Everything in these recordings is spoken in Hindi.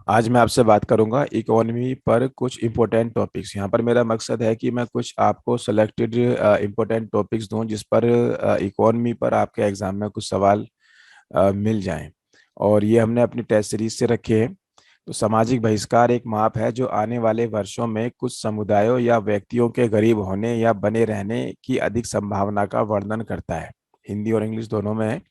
आज मैं आपसे बात करूंगा इकोनॉमी पर कुछ इम्पोर्टेंट टॉपिक्स। यहाँ पर मेरा मकसद है कि मैं कुछ आपको सेलेक्टेड इम्पोर्टेंट टॉपिक्स दूं जिस पर इकोनॉमी पर आपके एग्जाम में कुछ सवाल मिल जाएं। और ये हमने अपनी टेस्ट सीरीज से रखे हैं। तो सामाजिक बहिष्कार एक माप है जो आने वाले वर्षों में कुछ समुदायों या व्यक्तियों के गरीब होने या बने रहने की अधिक संभावना का वर्णन करता है। हिंदी और इंग्लिश दोनों में है।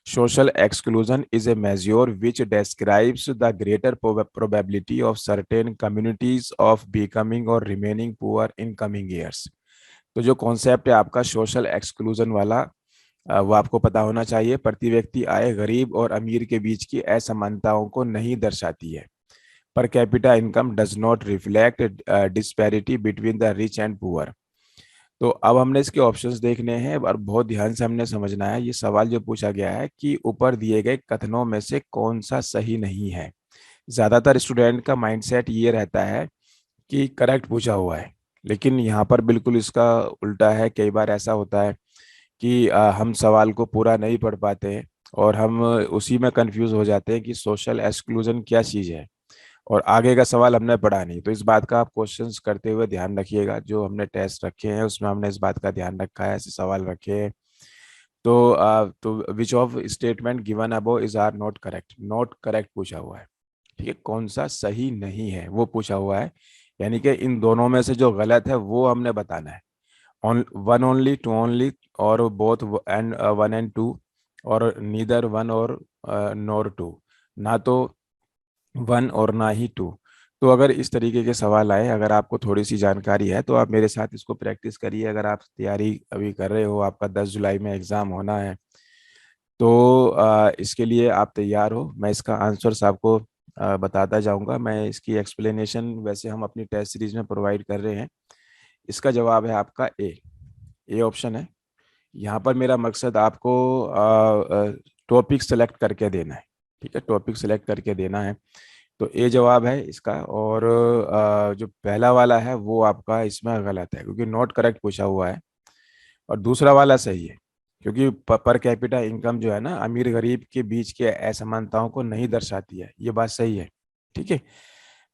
Social exclusion is a measure which describes the greater probability of certain communities of becoming or remaining poor in coming years। तो जो कॉन्सेप्ट है आपका सोशल एक्सक्लूजन वाला, वो आपको पता होना चाहिए। प्रति व्यक्ति आय गरीब और अमीर के बीच की असमानताओं को नहीं दर्शाती है। पर capita income does not reflect disparity between the rich and poor. तो अब हमने इसके ऑप्शंस देखने हैं और बहुत ध्यान से हमने समझना है। ये सवाल जो पूछा गया है कि ऊपर दिए गए कथनों में से कौन सा सही नहीं है। ज्यादातर स्टूडेंट का माइंडसेट ये रहता है कि करेक्ट पूछा हुआ है, लेकिन यहाँ पर बिल्कुल इसका उल्टा है। कई बार ऐसा होता है कि हम सवाल को पूरा नहीं पढ़ पाते हैं और हम उसी में कंफ्यूज हो जाते हैं कि सोशल एक्सक्लूजन क्या चीज़ है और आगे का सवाल हमने पढ़ा नहीं। तो इस बात का आप क्वेश्चंस करते हुए ध्यान रखिएगा। जो हमने टेस्ट रखे हैं उसमें हमने इस बात का ध्यान रखा है, ऐसे सवाल रखे हैं। तो which of statement given above is are not correct. Not correct पूछा हुआ है, ठीक है। कौन सा सही नहीं है वो पूछा हुआ है, यानी कि इन दोनों में से जो गलत है वो हमने बताना है। वन ओनली, टू ओनली, और both and one and two, और नीदर वन और नॉर टू, ना तो वन और ना ही टू। तो अगर इस तरीके के सवाल आए, अगर आपको थोड़ी सी जानकारी है तो आप मेरे साथ इसको प्रैक्टिस करिए। अगर आप तैयारी अभी कर रहे हो, आपका 10 जुलाई में एग्ज़ाम होना है, तो इसके लिए आप तैयार हो। मैं इसका आंसर्स आपको बताता जाऊंगा। मैं इसकी एक्सप्लेनेशन वैसे हम अपनी टेस्ट सीरीज में प्रोवाइड कर रहे हैं। इसका जवाब है आपका ए ऑप्शन है। यहाँ पर मेरा मकसद आपको टॉपिक सेलेक्ट करके देना है, ठीक है। टॉपिक सेलेक्ट करके देना है। तो ए जवाब है इसका। और जो पहला वाला है वो आपका इसमें गलत है क्योंकि नॉट करेक्ट पूछा हुआ है। और दूसरा वाला सही है क्योंकि पर कैपिटा इनकम जो है ना, अमीर गरीब के बीच के असमानताओं को नहीं दर्शाती है। ये बात सही है, ठीक है।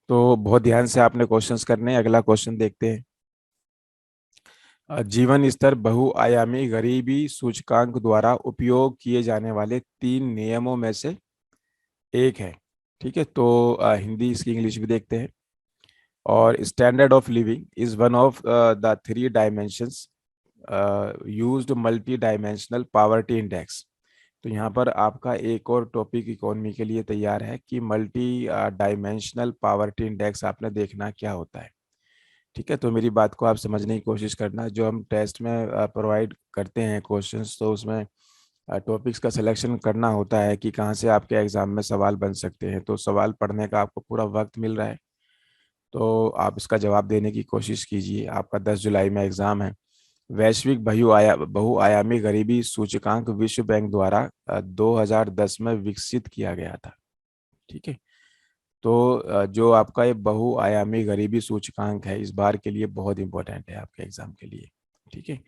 तो बहुत ध्यान से आपने क्वेश्चंस करने हैं। अगला क्वेश्चन देखते हैं। जीवन स्तर बहुआयामी गरीबी सूचकांक द्वारा उपयोग किए जाने वाले 3 नियमों में से एक है, ठीक है। तो हिंदी इसकी इंग्लिश भी देखते हैं। और standard of living is one of the 3 dimensions used multi dimensional poverty index. तो यहाँ पर आपका एक और टॉपिक इकोनॉमी के लिए तैयार है कि मल्टी डायमेंशनल पावर्टी इंडेक्स आपने देखना क्या होता है, ठीक है। तो मेरी बात को आप समझने की कोशिश करना। जो हम टेस्ट में प्रोवाइड करते हैं क्वेश्चंस, तो उसमें टॉपिक्स का सिलेक्शन करना होता है कि कहाँ से आपके एग्जाम में सवाल बन सकते हैं। तो सवाल पढ़ने का आपको पूरा वक्त मिल रहा है, तो आप इसका जवाब देने की कोशिश कीजिए। आपका 10 जुलाई में एग्जाम है। वैश्विक बहुआयामी गरीबी सूचकांक विश्व बैंक द्वारा 2010 में विकसित किया गया था, ठीक है। तो जो आपका ये बहुआयामी गरीबी सूचकांक है इस बार के लिए बहुत इंपॉर्टेंट है आपके एग्जाम के लिए, ठीक है।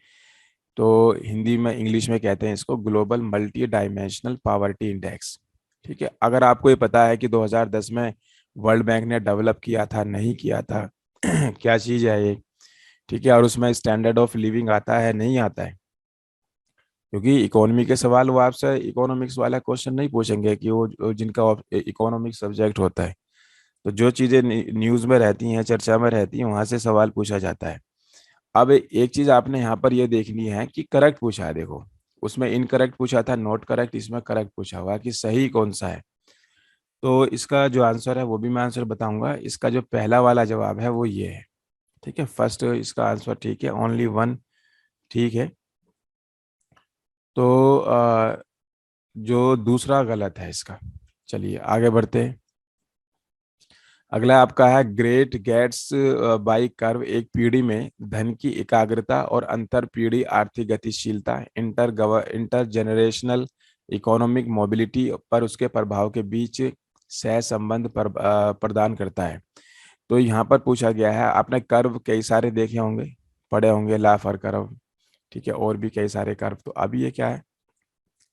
तो हिंदी में इंग्लिश में कहते हैं इसको global multi dimensional poverty index, ठीक है। अगर आपको ये पता है कि 2010 में वर्ल्ड बैंक ने डेवलप किया था नहीं किया था क्या चीज़ है ये, ठीक है। और उसमें स्टैंडर्ड ऑफ लिविंग आता है नहीं आता है, क्योंकि इकोनॉमी के सवाल वो आपसे इकोनॉमिक्स वाला क्वेश्चन नहीं पूछेंगे कि वो जिनका इकोनॉमिक सब्जेक्ट होता है। तो जो चीज़ें न्यूज़ में रहती हैं, चर्चा में रहती हैं, वहां से सवाल पूछा जाता है। अब एक चीज आपने यहाँ पर ये देखनी है कि करेक्ट पूछा है, देखो। उसमें इनकरेक्ट पूछा था, नॉट करेक्ट, इसमें करेक्ट पूछा हुआ है कि सही कौन सा है। तो इसका जो आंसर है वो भी मैं आंसर बताऊंगा। इसका जो पहला वाला जवाब है वो ये है, ठीक है। फर्स्ट इसका आंसर ठीक है, ओनली वन ठीक है। तो जो दूसरा गलत है इसका। चलिए आगे बढ़ते हैं। अगला आपका है ग्रेट गेट्स बाई कर्व एक पीढ़ी में धन की एकाग्रता और अंतर पीढ़ी आर्थिक गतिशीलता इंटर जनरेशनल इकोनॉमिक मोबिलिटी पर उसके प्रभाव के बीच सह संबंध प्रदान करता है। तो यहाँ पर पूछा गया है, आपने कर्व कई सारे देखे होंगे, पढ़े होंगे, लाफर कर्व, ठीक है, और भी कई सारे कर्व। तो अभी ये क्या है,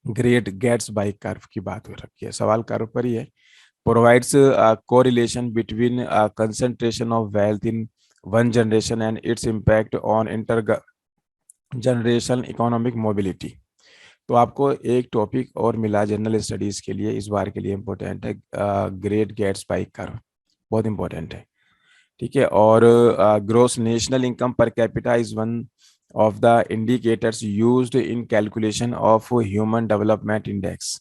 ग्रेट गेट्स बाई कर्व की बात हो रखी है, सवाल कर्व पर ही है। provides a correlation between concentration of wealth in one generation and its impact on intergenerational economic mobility। तो आपको एक टॉपिक और मिला जनरल स्टडीज के लिए, इस बार के लिए इम्पोर्टेंट है, ग्रेट गैट्सबाई कर्व, बहुत इंपॉर्टेंट है। ठीक है। और gross national income per capita is one of the indicators used in calculation of human development index.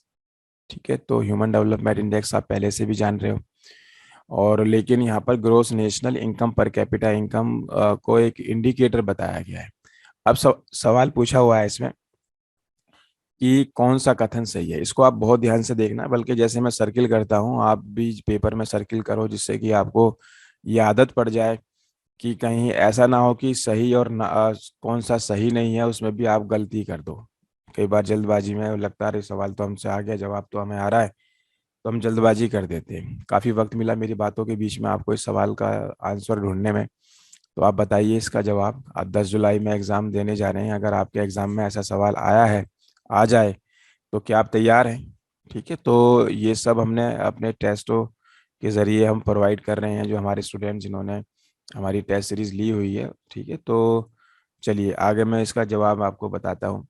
ठीक है, तो ह्यूमन डेवलपमेंट इंडेक्स आप पहले से भी जान रहे हो, और लेकिन यहाँ पर gross national income per capita income को एक इंडिकेटर बताया गया है। अब सवाल पूछा हुआ है इसमें कि कौन सा कथन सही है। इसको आप बहुत ध्यान से देखना, बल्कि जैसे मैं सर्किल करता हूँ आप भी पेपर में सर्किल करो, जिससे कि आपको ये आदत पड़ जाए कि कहीं ऐसा ना हो कि सही और कौन सा सही नहीं है उसमें भी आप गलती कर दो। कई बार जल्दबाजी में लगता है अरे सवाल तो हमसे आ गया, जवाब तो हमें आ रहा है, तो हम जल्दबाजी कर देते हैं। काफ़ी वक्त मिला मेरी बातों के बीच में आपको इस सवाल का आंसर ढूंढने में, तो आप बताइए इसका जवाब। आप 10 जुलाई में एग्ज़ाम देने जा रहे हैं, अगर आपके एग्ज़ाम में ऐसा सवाल आया है, आ जाए, तो क्या आप तैयार हैं? ठीक है, तो ये सब हमने अपने टेस्टों के ज़रिए हम प्रोवाइड कर रहे हैं, जो हमारे स्टूडेंट जिन्होंने हमारी टेस्ट सीरीज़ ली हुई है। ठीक है, तो चलिए आगे मैं इसका जवाब आपको बताता हूँ।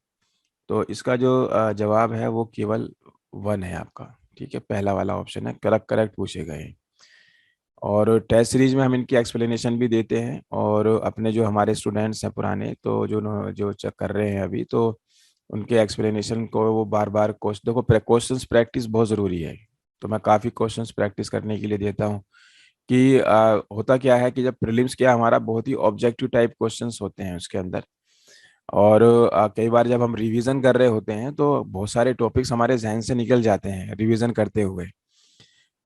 तो इसका जो जवाब है वो केवल वन है आपका। ठीक है, पहला वाला ऑप्शन है, करेक्ट करेक्ट पूछे गए हैं। और टेस्ट सीरीज में हम इनकी एक्सप्लेनेशन भी देते हैं, और अपने जो हमारे स्टूडेंट्स हैं पुराने, तो जो चेक कर रहे हैं अभी, तो उनके एक्सप्लेनेशन को वो बार बार क्वेश्चन, देखो क्वेश्चंस प्रैक्टिस बहुत ज़रूरी है, तो मैं काफ़ी क्वेश्चंस प्रैक्टिस करने के लिए देता हूँ कि होता क्या है कि जब प्रीलिम्स किया हमारा बहुत ही ऑब्जेक्टिव टाइप क्वेश्चंस होते हैं उसके अंदर, और कई बार जब हम रिवीजन कर रहे होते हैं तो बहुत सारे टॉपिक्स हमारे जहन से निकल जाते हैं रिवीजन करते हुए।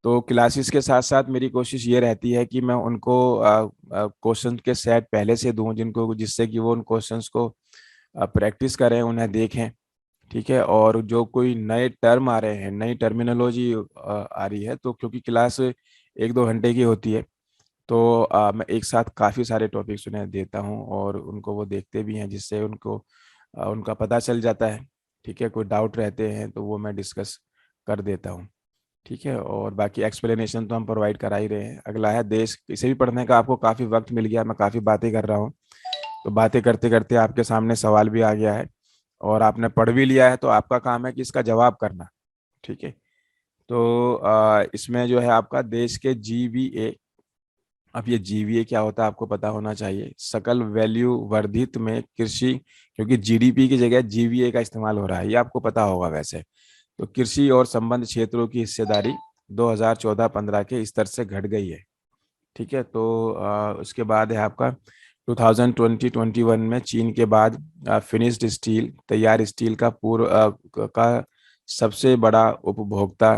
तो क्लासेस के साथ साथ मेरी कोशिश ये रहती है कि मैं उनको क्वेश्चन के सेट पहले से दूं, जिनको जिससे कि वो उन क्वेश्चंस को प्रैक्टिस करें, उन्हें देखें। ठीक है, और जो कोई नए टर्म आ रहे हैं, नई टर्मिनोलॉजी आ रही है, तो क्योंकि क्लास 1-2 घंटे की होती है, तो मैं एक साथ काफ़ी सारे टॉपिक्स उन्हें देता हूँ और उनको वो देखते भी हैं, जिससे उनको उनका पता चल जाता है। ठीक है, कोई डाउट रहते हैं तो वो मैं डिस्कस कर देता हूँ। ठीक है, और बाकी एक्सप्लेनेशन तो हम प्रोवाइड करा ही रहे हैं। अगला है देश, इसे भी पढ़ने का आपको काफ़ी वक्त मिल गया, मैं काफ़ी बातें कर रहा हूँ, तो बातें करते करते आपके सामने सवाल भी आ गया है और आपने पढ़ भी लिया है, तो आपका काम है कि इसका जवाब करना। ठीक है, तो इसमें जो है आपका देश के जीवीए, अब ये जीवीए क्या होता है आपको पता होना चाहिए, सकल वैल्यू वर्धित में कृषि, क्योंकि जीडीपी की जगह जीवीए का इस्तेमाल हो रहा है, ये आपको पता होगा वैसे। तो कृषि और संबंध क्षेत्रों की हिस्सेदारी 2014-15 के स्तर से घट गई है। ठीक है, तो उसके बाद है आपका 2020-21 में चीन के बाद फिनिश्ड स्टील, तैयार स्टील का का सबसे बड़ा उपभोक्ता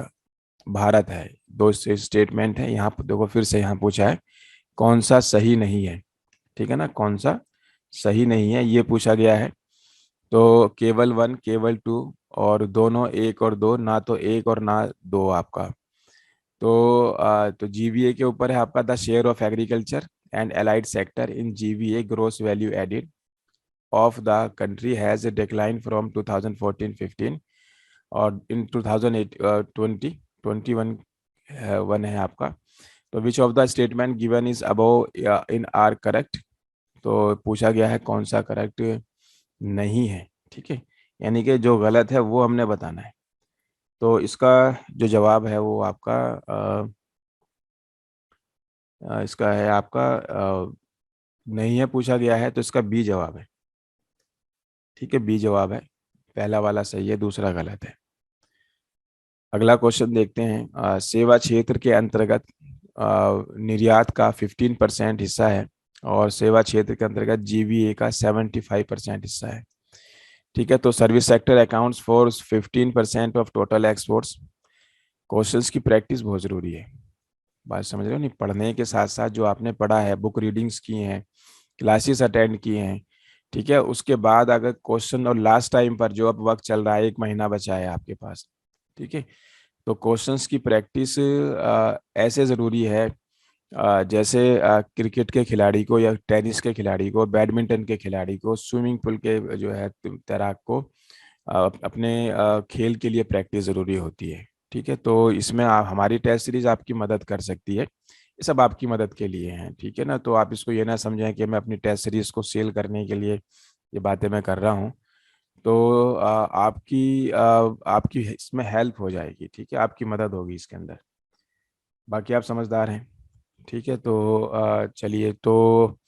भारत है। दो स्टेटमेंट है यहाँ, देखो फिर से यहाँ पूछा है कौन सा सही नहीं है। ठीक है ना, कौन सा सही नहीं है ये पूछा गया है। तो केवल वन, केवल टू, और दोनों, एक और दो, ना तो एक और ना दो आपका। तो जीवीए के ऊपर है आपका, the share of agriculture and allied sector in GVA gross value added of the country has decline from 2014-15 और इन 2020-21 वन है आपका। तो which of the statement given is above in are correct, तो पूछा गया है कौन सा करेक्ट नहीं है। ठीक है, यानी कि जो गलत है वो हमने बताना है। तो इसका जो जवाब है वो आपका इसका है आपका नहीं है पूछा गया है, तो इसका बी जवाब है। ठीक है, बी जवाब है, पहला वाला सही है, दूसरा गलत है। अगला क्वेश्चन देखते हैं। सेवा क्षेत्र के अंतर्गत निर्यात का 15% हिस्सा है और सेवा क्षेत्र के अंतर्गत जीवीए का 75% हिस्सा है। ठीक है, तो service sector accounts for 15% of total exports. Questions की प्रैक्टिस बहुत जरूरी है, बात समझ रहे हो नहीं? पढ़ने के साथ साथ जो आपने पढ़ा है, बुक रीडिंग्स की हैं, क्लासेस अटेंड किए हैं, ठीक है, उसके बाद अगर क्वेश्चन, और लास्ट टाइम पर जो अब वक्त चल रहा है, 1 महीना बचा है आपके पास, ठीक है, तो क्वेश्चंस की प्रैक्टिस ऐसे ज़रूरी है जैसे क्रिकेट के खिलाड़ी को या टेनिस के खिलाड़ी को, बैडमिंटन के खिलाड़ी को, स्विमिंग पूल के जो है तैराक को अपने खेल के लिए प्रैक्टिस ज़रूरी होती है। ठीक है, तो इसमें आप हमारी टेस्ट सीरीज आपकी मदद कर सकती है, ये सब आपकी मदद के लिए हैं। ठीक है ना, तो आप इसको ये ना समझें कि मैं अपनी टेस्ट सीरीज को सेल करने के लिए ये बातें मैं कर रहा हूँ। तो आपकी इसमें हेल्प हो जाएगी, ठीक है, आपकी मदद होगी इसके अंदर। बाकी आप समझदार हैं। ठीक है, तो चलिए, तो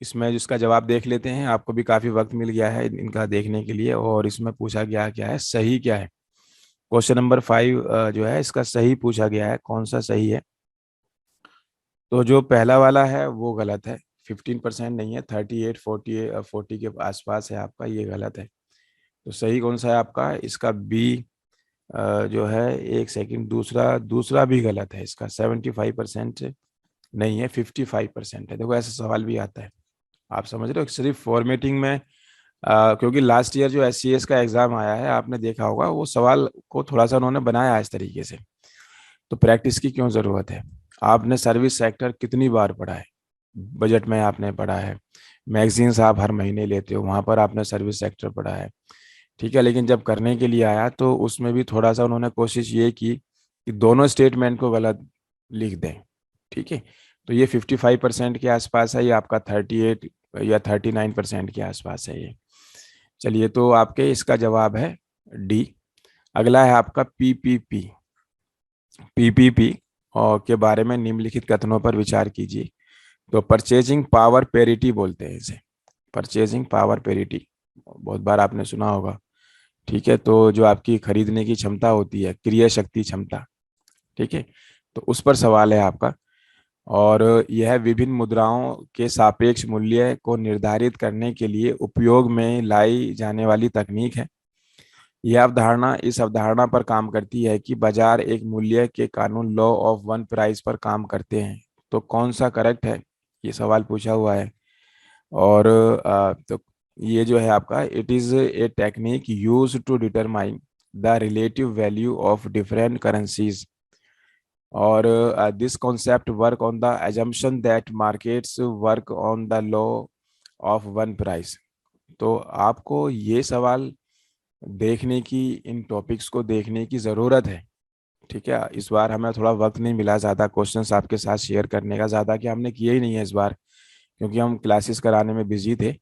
इसमें जिसका जवाब देख लेते हैं। आपको भी काफ़ी वक्त मिल गया है इनका देखने के लिए, और इसमें पूछा गया क्या है, सही क्या है। क्वेश्चन नंबर 5 जो है इसका सही पूछा गया है, कौन सा सही है। तो जो पहला वाला है वो गलत है, 15% नहीं है, 38 40 के आसपास है आपका, ये गलत है। तो सही कौन सा है आपका, इसका बी जो है, एक सेकंड, दूसरा दूसरा भी गलत है, इसका 75% नहीं है, 55% है। देखो ऐसा सवाल भी आता है, आप समझ रहे हो, सिर्फ फॉर्मेटिंग में क्योंकि लास्ट ईयर जो SCS का एग्जाम आया है, आपने देखा होगा, वो सवाल को थोड़ा सा उन्होंने बनाया है इस तरीके से। तो प्रैक्टिस की क्यों ज़रूरत है। आपने सर्विस सेक्टर कितनी बार पढ़ा है, बजट में आपने पढ़ा है, मैगजीन्स आप हर महीने लेते हो, वहाँ पर आपने सर्विस सेक्टर पढ़ा है। ठीक है, लेकिन जब करने के लिए आया तो उसमें भी थोड़ा सा उन्होंने कोशिश ये की कि दोनों स्टेटमेंट को गलत लिख दें। ठीक है, तो ये 55% के आसपास है, ये आपका 38 या 39% के आसपास है ये। चलिए, तो आपके इसका जवाब है डी। अगला है आपका पीपीपी। पीपीपी और के बारे में निम्नलिखित कथनों पर विचार कीजिए। तो परचेजिंग पावर पेरिटी बोलते हैं इसे, परचेजिंग पावर पेरिटी, बहुत बार आपने सुना होगा। ठीक है, तो जो आपकी खरीदने की क्षमता होती है, क्रय शक्ति क्षमता, ठीक है, तो उस पर सवाल है आपका। और यह विभिन्न मुद्राओं के सापेक्ष मूल्य को निर्धारित करने के लिए उपयोग में लाई जाने वाली तकनीक है। यह अवधारणा इस अवधारणा पर काम करती है कि बाजार एक मूल्य के कानून, लॉ ऑफ वन प्राइस पर काम करते हैं। तो कौन सा करेक्ट है, ये सवाल पूछा हुआ है। और तो ये जो है आपका, it is a technique use to determine the relative value of different currencies, और this concept work on the assumption that markets work on the law of one price. तो आपको ये सवाल देखने की, इन टॉपिक्स को देखने की ज़रूरत है। ठीक है, इस बार हमें थोड़ा वक्त नहीं मिला ज़्यादा क्वेश्चंस आपके साथ शेयर करने का, ज़्यादा कि हमने किए ही नहीं है इस बार, क्योंकि हम क्लासेस कराने में बिजी थे।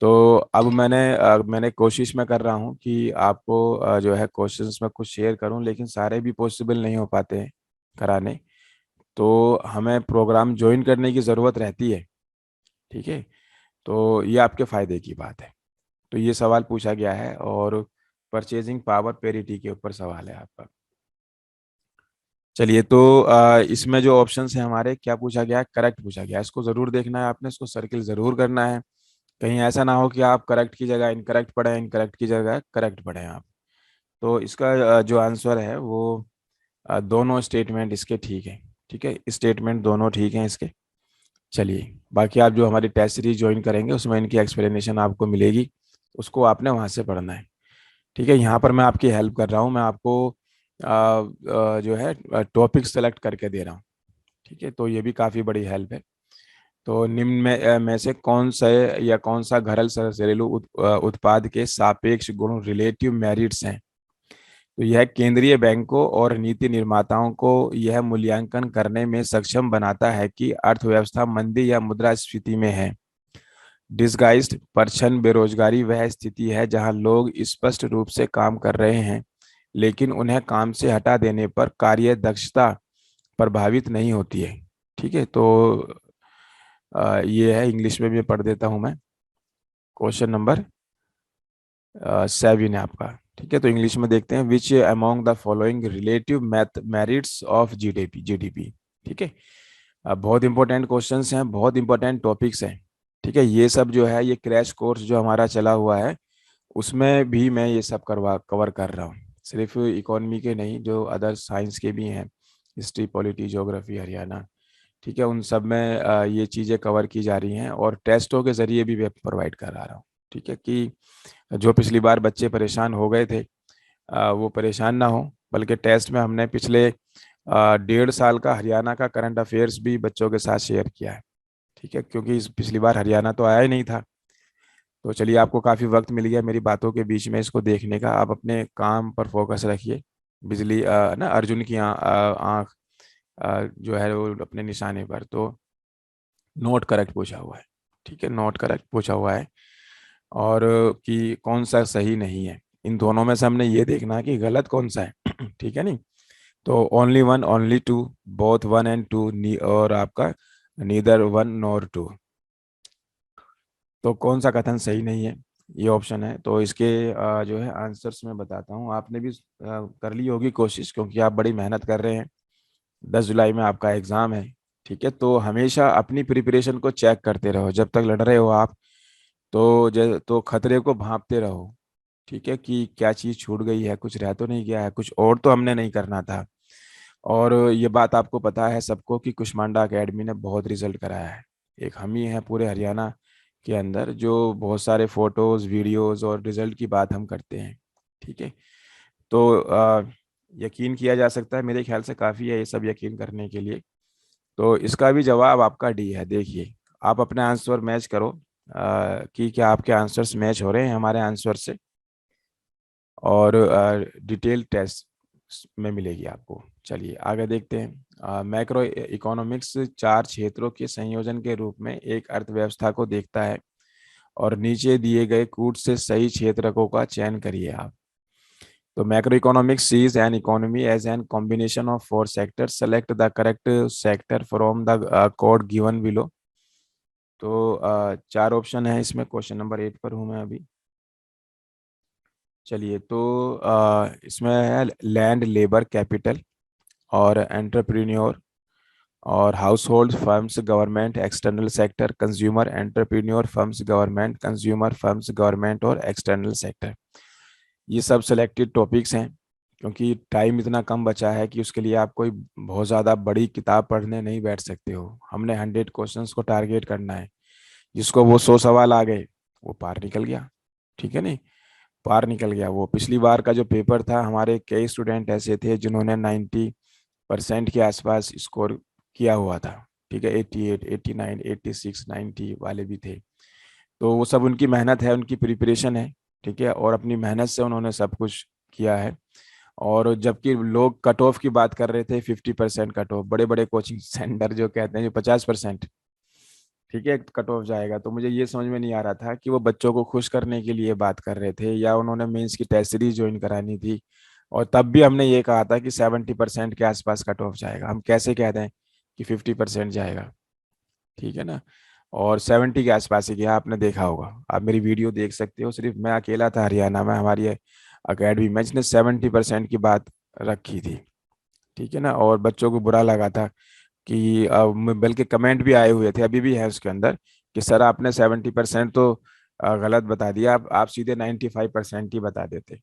तो अब मैंने कोशिश में कर रहा हूँ कि आपको जो है क्वेश्चंस में कुछ शेयर करूँ, लेकिन सारे भी पॉसिबल नहीं हो पाते हैं कराने। तो हमें प्रोग्राम ज्वाइन करने की ज़रूरत रहती है। ठीक है, तो ये आपके फ़ायदे की बात है। तो ये सवाल पूछा गया है, और परचेजिंग पावर पेरिटी के ऊपर सवाल है आपका। चलिए, तो इसमें जो ऑप्शंस हैं हमारे, क्या पूछा गया है, करेक्ट पूछा गया है, इसको ज़रूर देखना है आपने, इसको सर्किल ज़रूर करना है। कहीं ऐसा ना हो कि आप करेक्ट की जगह इनकरेक्ट पढ़ें, इनकरेक्ट की जगह करेक्ट पढ़ें आप। तो इसका जो आंसर है वो दोनों स्टेटमेंट इसके ठीक है। ठीक है, स्टेटमेंट दोनों ठीक हैं इसके। चलिए, बाकी आप जो हमारी टेस्ट सीरीज ज्वाइन करेंगे उसमें इनकी एक्सप्लेनेशन आपको मिलेगी, उसको आपने वहाँ से पढ़ना है। ठीक है, यहाँ पर मैं आपकी हेल्प कर रहा हूँ, मैं आपको जो है टॉपिक सेलेक्ट करके दे रहा हूँ। ठीक है, तो ये भी काफ़ी बड़ी हेल्प है। तो निम्न में से कौन सा या कौन सा घरेलू घरेलू उत्पाद के सापेक्ष गुण, रिलेटिव मेरिट्स हैं। तो यह केंद्रीय बैंकों और नीति निर्माताओं को यह मूल्यांकन करने में सक्षम बनाता है कि अर्थव्यवस्था मंदी या मुद्रास्फीति में है। डिसगाइज्ड परछन बेरोजगारी वह स्थिति है जहां लोग स्पष्ट रूप से काम कर रहे हैं, लेकिन उन्हें काम से हटा देने पर कार्य दक्षता प्रभावित नहीं होती है। ठीक है, तो ये है, इंग्लिश में भी पढ़ देता हूं मैं। क्वेश्चन नंबर 7 है आपका। ठीक है, तो इंग्लिश में देखते हैं, which among the following relative math merits of GDP GDP. ठीक है, बहुत इंपॉर्टेंट क्वेश्चंस हैं, बहुत इंपॉर्टेंट टॉपिक्स हैं। ठीक है, ये सब जो है, ये क्रैश कोर्स जो हमारा चला हुआ है, उसमें भी मैं ये सब कवर कर रहा हूँ, सिर्फ इकोनॉमी के नहीं, जो अदर साइंस के भी हैं, हिस्ट्री, पॉलिटी, ज्योग्राफी, हरियाणा। ठीक है, उन सब में ये चीज़ें कवर की जा रही हैं, और टेस्टों के जरिए भी मैं प्रोवाइड करा रहा हूँ। ठीक है, कि जो पिछली बार बच्चे परेशान हो गए थे, वो परेशान ना हो, बल्कि टेस्ट में हमने पिछले 1.5 साल का हरियाणा का करंट अफेयर्स भी बच्चों के साथ शेयर किया है। ठीक है, क्योंकि इस पिछली बार हरियाणा तो आया ही नहीं था। तो चलिए, आपको काफ़ी वक्त मिल गया मेरी बातों के बीच में इसको देखने का, आप अपने काम पर फोकस रखिए। बिजली ना अर्जुन की आंख जो है वो अपने निशाने पर, तो नॉट करेक्ट पूछा हुआ है। ठीक है, नॉट करेक्ट पूछा हुआ है। और कि कौन सा सही नहीं है, इन दोनों में से हमने ये देखना है कि गलत कौन सा है। ठीक है नहीं, तो only one, only two, both one and two, और आपका नीदर वन नॉर टू। तो कौन सा कथन सही नहीं है, ये ऑप्शन है। तो इसके जो है आंसर्स मैं बताता हूँ। आपने भी कर ली होगी कोशिश, क्योंकि आप बड़ी मेहनत कर रहे हैं। 10 जुलाई में आपका एग्जाम है। ठीक है, तो हमेशा अपनी प्रिपरेशन को चेक करते रहो जब तक लड़ रहे हो आप। तो खतरे को भांपते रहो। ठीक है, कि क्या चीज़ छूट गई है, कुछ रह तो नहीं गया है, कुछ और तो हमने नहीं करना था। और ये बात आपको पता है सबको कि कुष्मांडा एकेडमी ने बहुत रिजल्ट कराया है। एक हम ही हैं पूरे हरियाणा के अंदर जो बहुत सारे फोटोज, वीडियोस और रिजल्ट की बात हम करते हैं। ठीक है, तो यकीन किया जा सकता है, मेरे ख्याल से काफ़ी है ये सब यकीन करने के लिए। तो इसका भी जवाब आपका डी है। देखिए, आप अपने आंसर मैच करो कि क्या आपके आंसर्स मैच हो रहे हैं हमारे आंसर से। और डिटेल टेस्ट में मिलेगी आपको। चलिए आगे देखते हैं। मैक्रो इकोनॉमिक्स 4 क्षेत्रों के संयोजन के रूप में एक अर्थव्यवस्था को देखता है, और नीचे दिए गए कूट से सही क्षेत्रकों का चयन करिए आप। तो macro economics sees an economy as an combination of 4 sectors, select the correct sector from the code given below. तो 4 ऑप्शन है इसमें, क्वेश्चन नंबर 8 पर हूँ मैं अभी। चलिए, तो इसमें है लैंड, लेबर, कैपिटल, और एंटरप्रेन्योर, और house hold, firms, government, external sector, consumer, entrepreneur, firms, government, consumer, firms, government, और एक्सटर्नल सेक्टर। ये सब सिलेक्टेड टॉपिक्स हैं, क्योंकि टाइम इतना कम बचा है कि उसके लिए आप कोई बहुत ज़्यादा बड़ी किताब पढ़ने नहीं बैठ सकते हो। हमने 100 क्वेश्चंस को टारगेट करना है। जिसको वो 100 सवाल आ गए, वो पार निकल गया। ठीक है नहीं, पार निकल गया। वो पिछली बार का जो पेपर था, हमारे कई स्टूडेंट ऐसे थे जिन्होंने 90% के आसपास स्कोर किया हुआ था। ठीक है, 88, 89, 86, 90 वाले भी थे। तो वो सब उनकी मेहनत है, उनकी प्रिपरेशन है। ठीक है, और अपनी मेहनत से उन्होंने सब कुछ किया है। और जबकि लोग कट ऑफ की बात कर रहे थे, 50% कट ऑफ, बड़े बड़े कोचिंग सेंटर जो कहते हैं जो 50%, ठीक है, कट ऑफ जाएगा। तो मुझे ये समझ में नहीं आ रहा था कि वो बच्चों को खुश करने के लिए बात कर रहे थे, या उन्होंने मेंस की टेस्ट सीरीज ज्वाइन करानी थी। और तब भी हमने ये कहा था कि 70% के आसपास कट ऑफ जाएगा। हम कैसे कह दें कि 50% जाएगा? ठीक है ना। और 70 के आसपास ही गया, आपने देखा होगा, आप मेरी वीडियो देख सकते हो। सिर्फ मैं अकेला था हरियाणा में हमारी अकेडमी में जिसने 70% की बात रखी थी। ठीक है ना, और बच्चों को बुरा लगा था कि बल्कि कमेंट भी आए हुए थे, अभी भी है उसके अंदर, कि सर आपने 70% तो गलत बता दिया, आप सीधे 95% ही बता देते।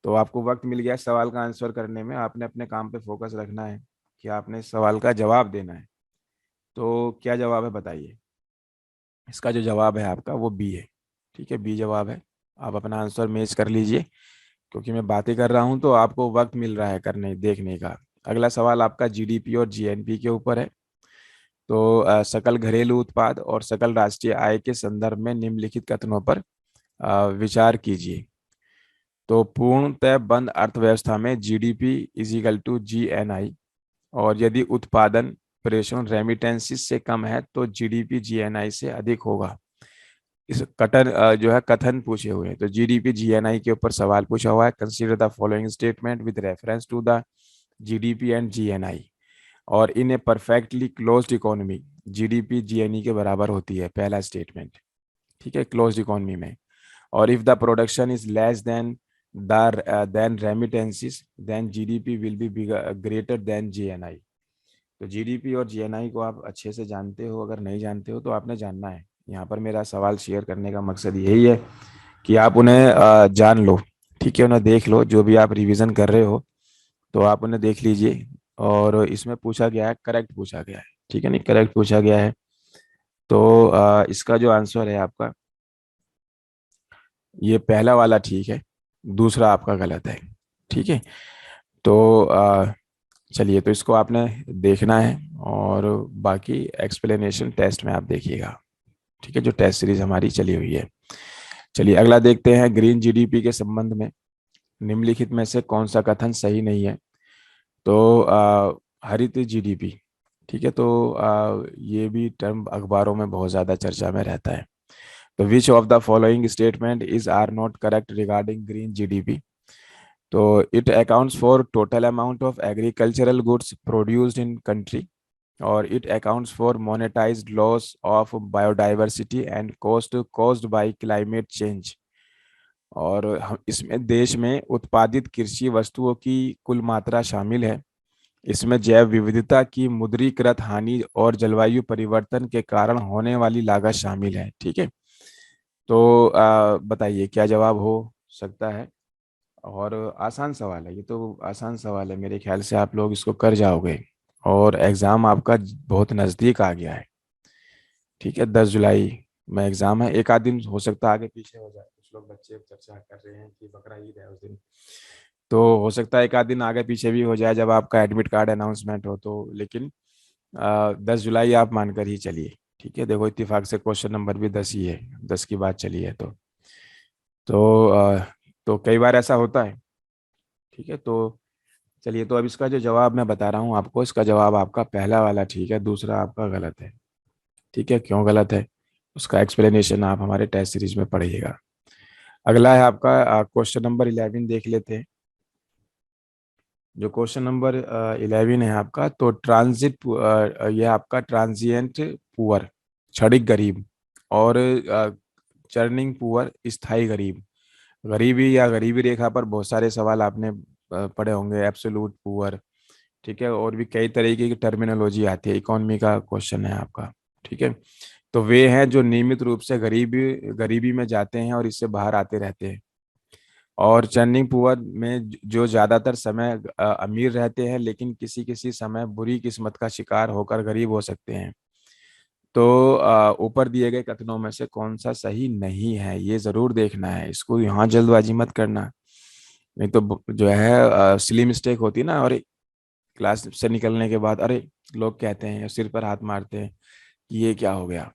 तो आपको वक्त मिल गया सवाल का आंसर करने में, आपने अपने काम पे फोकस रखना है कि आपने इस सवाल का जवाब देना है। तो क्या जवाब है बताइए? इसका जो जवाब है आपका वो बी है। ठीक है, बी जवाब है। आप अपना आंसर मैच कर लीजिए, क्योंकि मैं बातें कर रहा हूं तो आपको वक्त मिल रहा है करने देखने का। अगला सवाल आपका जीडीपी और जीएनपी के ऊपर है। तो सकल घरेलू उत्पाद और सकल राष्ट्रीय आय के संदर्भ में निम्नलिखित कथनों पर विचार कीजिए। तो पूर्णतः बंद अर्थव्यवस्था में GDP is equal to GNI, और यदि उत्पादन, प्रेषण, रेमिटेंसिस से कम है तो जीडीपी जीएनआई से अधिक होगा। इस कटन जो है कथन पूछे हुए हैं। तो जीडीपी जीएनआई के ऊपर सवाल पूछा हुआ है। Consider the following statement with reference to the GDP and GNI. और in a perfectly closed economy GDP GNE के बराबर होती है, पहला स्टेटमेंट। ठीक है, क्लोज्ड इकोनॉमी में। और if the production is less than remittances, then GDP will be greater than GNI. तो जीडीपी और जीएनआई को आप अच्छे से जानते हो, अगर नहीं जानते हो तो आपने जानना है। यहाँ पर मेरा सवाल शेयर करने का मकसद यही है कि आप उन्हें जान लो। ठीक है, उन्हें देख लो, जो भी आप रिवीजन कर रहे हो तो आप उन्हें देख लीजिए। और इसमें पूछा गया है, करेक्ट पूछा गया है। ठीक है, नहीं, करेक्ट पूछा गया है। तो इसका जो आंसर है आपका, ये पहला वाला ठीक है, दूसरा आपका गलत है। ठीक है, तो चलिए, तो इसको आपने देखना है, और बाकी एक्सप्लेनेशन टेस्ट में आप देखिएगा। ठीक है, जो टेस्ट सीरीज हमारी चली हुई है। चलिए अगला देखते हैं, ग्रीन जीडीपी के संबंध में। निम्नलिखित में से कौन सा कथन सही नहीं है? तो हरित जीडीपी, ठीक है, तो ये भी टर्म अखबारों में बहुत ज़्यादा चर्चा में रहता है। तो which of the following statement is are not correct regarding green GDP? तो it accounts for total amount of agricultural goods produced in country, और it accounts for monetized loss of biodiversity and cost caused by climate change. और हम इसमें देश में उत्पादित कृषि वस्तुओं की कुल मात्रा शामिल है। इसमें जैव विविधता की मुद्रीकृत हानि और जलवायु परिवर्तन के कारण होने वाली लागत शामिल है। ठीक है, तो बताइए क्या जवाब हो सकता है? और आसान सवाल है, ये तो आसान सवाल है, मेरे ख्याल से आप लोग इसको कर जाओगे। और एग्ज़ाम आपका बहुत नज़दीक आ गया है। ठीक है, 10 जुलाई में एग्ज़ाम है। एक आध दिन हो सकता है आगे पीछे हो जाए, कुछ लोग बच्चे चर्चा कर रहे हैं कि बकरा ईद है उस दिन, तो हो सकता है एक आध दिन आगे पीछे भी हो जाए जब आपका एडमिट कार्ड अनाउंसमेंट हो तो। लेकिन 10 जुलाई आप मानकर ही चलिए। ठीक है, देखो इत्तेफाक से क्वेश्चन नंबर भी 10 ही है, 10 की बात चली है तो तो कई बार ऐसा होता है। ठीक है, तो चलिए, तो अब इसका जो जवाब मैं बता रहा हूँ आपको, इसका जवाब आपका पहला वाला ठीक है, दूसरा आपका गलत है। ठीक है, क्यों गलत है उसका एक्सप्लेनेशन आप हमारे टेस्ट सीरीज में पढ़िएगा। अगला है आपका क्वेश्चन नंबर 11, देख लेते हैं। जो क्वेश्चन नंबर 11 है आपका, तो ये आपका ट्रांजिएंट पुअर, क्षणिक गरीब, और चर्निंग पुअर, स्थायी गरीब। गरीबी या गरीबी रेखा पर बहुत सारे सवाल आपने पढ़े होंगे, एब्सोल्यूट पुअर। ठीक है, और भी कई तरीके की टर्मिनोलॉजी आती है, इकोनॉमी का क्वेश्चन है आपका। ठीक है, तो वे हैं जो नियमित रूप से गरीबी गरीबी में जाते हैं और इससे बाहर आते रहते हैं। और चर्निंग पुअर में जो ज्यादातर समय अमीर रहते हैं, लेकिन किसी किसी समय बुरी किस्मत का शिकार होकर गरीब हो सकते हैं। तो ऊपर दिए गए कथनों में से कौन सा सही नहीं है, ये जरूर देखना है, इसको यहाँ जल्दबाजी मत करना। नहीं तो जो है सिली मिस्टेक होती है ना, और क्लास से निकलने के बाद अरे, लोग कहते हैं, सिर पर हाथ मारते हैं कि ये क्या हो गया।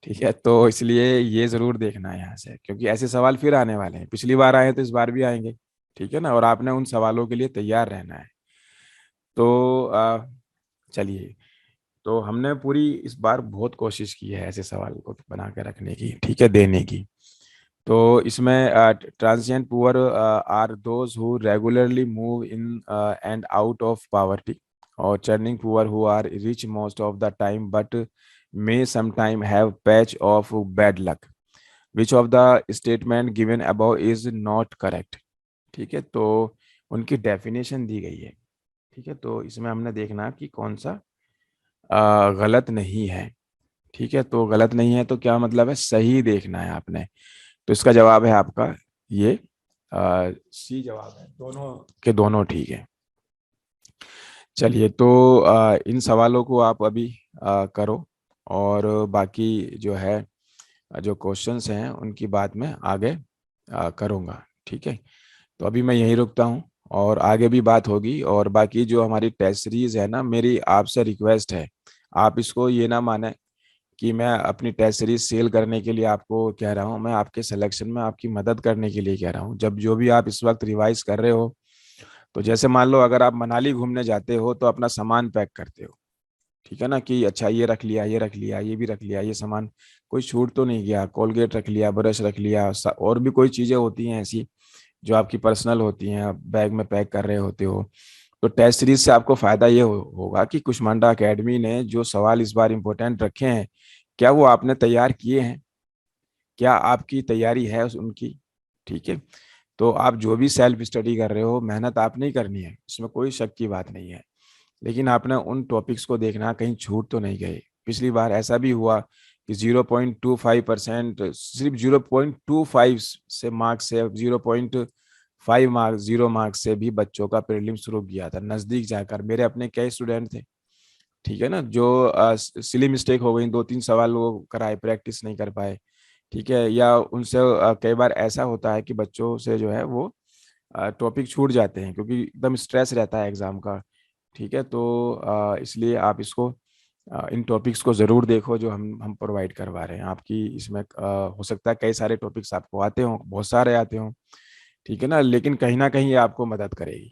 ठीक है, तो इसलिए ये जरूर देखना है यहाँ से, क्योंकि ऐसे सवाल फिर आने वाले हैं, पिछली बार आए तो इस बार भी आएंगे। ठीक है ना, और आपने उन सवालों के लिए तैयार रहना है। तो चलिए, तो हमने पूरी इस बार बहुत कोशिश की है ऐसे सवाल को बना के रखने की, ठीक है, देने की। तो इसमें transient poor are those who regularly move in and out of poverty, और churning poor who are rich most of the time but may sometime have patch of bad luck. Which of the statement given above is not correct? ठीक है, तो उनकी डेफिनेशन दी गई है। ठीक है, तो इसमें हमने देखना कि कौन सा गलत नहीं है। ठीक है, तो गलत नहीं है तो क्या मतलब है, सही देखना है आपने। तो इसका जवाब है आपका ये सी जवाब है, दोनों के दोनों ठीक है। चलिए, तो इन सवालों को आप अभी करो, और बाकी जो है जो क्वेश्चंस हैं उनकी बात मैं आगे करूँगा। ठीक है, तो अभी मैं यहीं रुकता हूँ, और आगे भी बात होगी। और बाकी जो हमारी टेस्ट सीरीज है ना, मेरी आपसे रिक्वेस्ट है, आप इसको ये ना माने कि मैं अपनी टेस्ट सीरीज सेल करने के लिए आपको कह रहा हूँ, मैं आपके सिलेक्शन में आपकी मदद करने के लिए कह रहा हूँ। जब जो भी आप इस वक्त रिवाइज कर रहे हो, तो जैसे मान लो अगर आप मनाली घूमने जाते हो तो अपना सामान पैक करते हो। ठीक है ना, कि अच्छा ये रख लिया, ये रख लिया, ये भी रख लिया, ये सामान कोई छूट तो नहीं गया, कोलगेट रख लिया, ब्रश रख लिया, और भी कोई चीजें होती हैं ऐसी जो आपकी पर्सनल होती हैं, आप बैग में पैक कर रहे होते हो। तो टेस्ट सीरीज से आपको फायदा ये होगा कि कुष्मांडा एकेडमी ने जो सवाल इस बार इंपॉर्टेंट रखे हैं, क्या वो आपने तैयार किए हैं, क्या आपकी तैयारी है उनकी। ठीक है, तो आप जो भी सेल्फ स्टडी कर रहे हो, मेहनत आपने ही करनी है, इसमें कोई शक की बात नहीं है। लेकिन आपने उन टॉपिक्स को देखना, कहीं छूट तो नहीं गए। पिछली बार ऐसा भी हुआ कि 0.25%, सिर्फ 0.25 से मार्क्स से, 0.5 मार्क्स, 0 मार्क्स से भी बच्चों का प्रीलिम्स रुक गया था नजदीक जाकर। मेरे अपने कई स्टूडेंट थे, ठीक है ना, जो सिली मिस्टेक हो गई, 2-3 सवाल वो कराए, प्रैक्टिस नहीं कर पाए। ठीक है, या उनसे कई बार ऐसा होता है कि बच्चों से जो है वो टॉपिक छूट जाते हैं, क्योंकि एकदम स्ट्रेस रहता है एग्जाम का। ठीक है, तो इसलिए आप इसको इन टॉपिक्स को ज़रूर देखो जो हम प्रोवाइड करवा रहे हैं आपकी। इसमें हो सकता है कई सारे टॉपिक्स आपको आते हों, बहुत सारे आते हों, ठीक है ना, लेकिन कहीं ना कहीं ये आपको मदद करेगी।